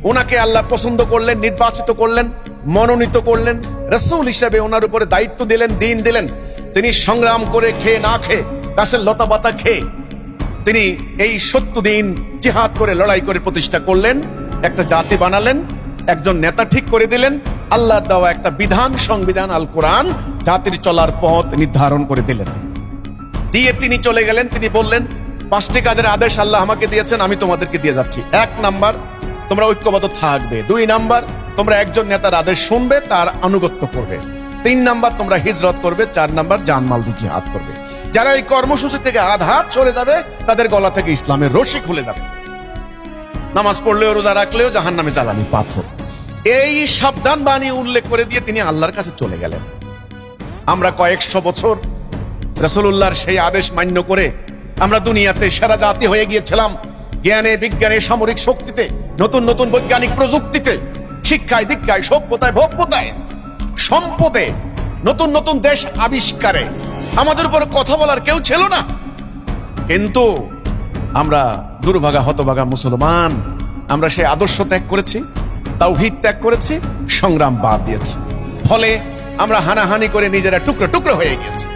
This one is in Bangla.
ওনাকে আল্লাহ পছন্দ করলেন, নির্বাচিত করলেন, মনোনীত করলেন, রাসূল হিসেবে ওনার উপরে দায়িত্ব দিলেন, দিন দিলেন। তিনি সংগ্রাম করে, খেয়ে না খেয়ে, গাছের লতা পাতা খেয়ে তিনি এই 70 দিন জিহাদ করে, লড়াই করে প্রতিষ্ঠা করলেন, একটা জাতি বানালেন, একজন নেতা ঠিক করে দিলেন, আল্লাহর দেওয়া একটা বিধান, সংবিধান আল কোরআন জাতির চলার পথ নির্ধারণ করে দিলেন। দিয়ে তিনি চলে গেলেন। তিনি বললেন, 5টি কাজের আদেশ আল্লাহ আমাকে দিয়েছেন, আমি তোমাদেরকে দিয়ে যাচ্ছি। 1 নাম্বার, তোমরা ঐক্যবদ্ধ থাকবে। 2 নাম্বার, তোমরা একজন নেতার আদেশ শুনবে, তার আনুগত্য করবে। 3 নাম্বার, তোমরা হিজরত করবে। 4 নাম্বার, জানমাল দিয়ে জিহাদ করবে। যারা এই কর্মসূচি থেকে আধাত সরে যাবে, তাদের গলা থেকে ইসলামের রশি খুলে যাবে। নামাজ পড়লেও, রোজা রাখলেও জাহান্নামে জ্বালানি পাথর। এই সাবধান বাণী উল্লেখ করে দিয়ে তিনি আল্লাহর কাছে চলে গেলেন। আমরা কয়েকশো বছর রাসূলুল্লাহর সেই আদেশ মান্য করে আমরা দুনিয়াতে সেরা জাতি হয়ে গিয়েছিলাম। জ্ঞানে, বিজ্ঞানে, সামরিক শক্তিতে, নতুন নতুন বৈজ্ঞানিক প্রযুক্তিতে, শিক্ষায়, দীক্ষায়, সভ্যতায়, ভব্যতায়, সম্পদে, নতুন নতুন দেশ আবিষ্কারে আমাদের উপর কথা বলার কেউ ছিল না। কিন্তু আমরা দুর্ভাগা, হতভাগা মুসলমান, আমরা সেই আদর্শ ত্যাগ করেছি, তাওহীদ ত্যাগ করেছি, সংগ্রাম বাদ দিয়েছি। ফলে আমরা হানাহানি করে নিজেরা টুকরো টুকরো হয়ে গেছি।